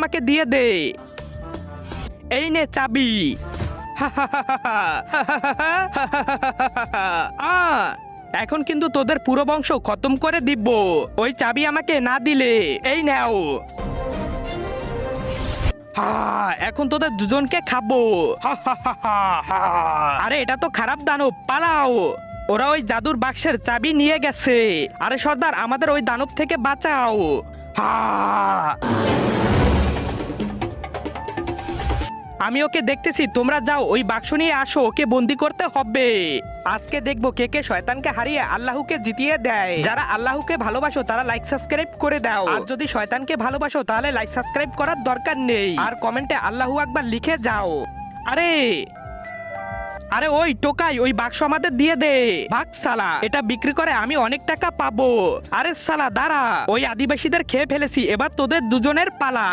আমাকে দিয়ে দে। এই নে চাবি। এখন কিন্তু তোদের পুরো বংশ খতম করে দিব ওই চাবি আমাকে না দিলে। এই নাও। এখন তোদের দুজনকে খাবো। আরে এটা তো খারাপ দানব, পালাও। ওরা ওই জাদুর বাক্সের চাবি নিয়ে গেছে। আরে সর্দার, আমাদের ওই দানব থেকে বাঁচাও। আমি ওকে দেখতেছি, তোমরা যাও ওই বাক্স নিয়ে আসো, ওকে বন্দি করতে হবে। আজকে দেখবো কে কে শয়তানকে হারিয়ে আল্লাহকে জিতিয়ে দেয়। যারা আল্লাহকে ভালোবাসো তারা লাইক সাবস্ক্রাইব করে দাও, আর যদি শয়তানকে ভালোবাসো তাহলে লাইক সাবস্ক্রাইব করার দরকার নেই, আর কমেন্টে আল্লাহু আকবার লিখে যাও। আরে আরে ওই টোকাই, ওই বাক্স আমাদের দিয়ে দে। ভাগ সালা, এটা বিক্রি করে আমি অনেক টাকা পাবো। আরে সালা দাঁড়া, ওই আদিবাসীদের খেয়ে ফেলেছি, এবার তোদের দুজনের পালা।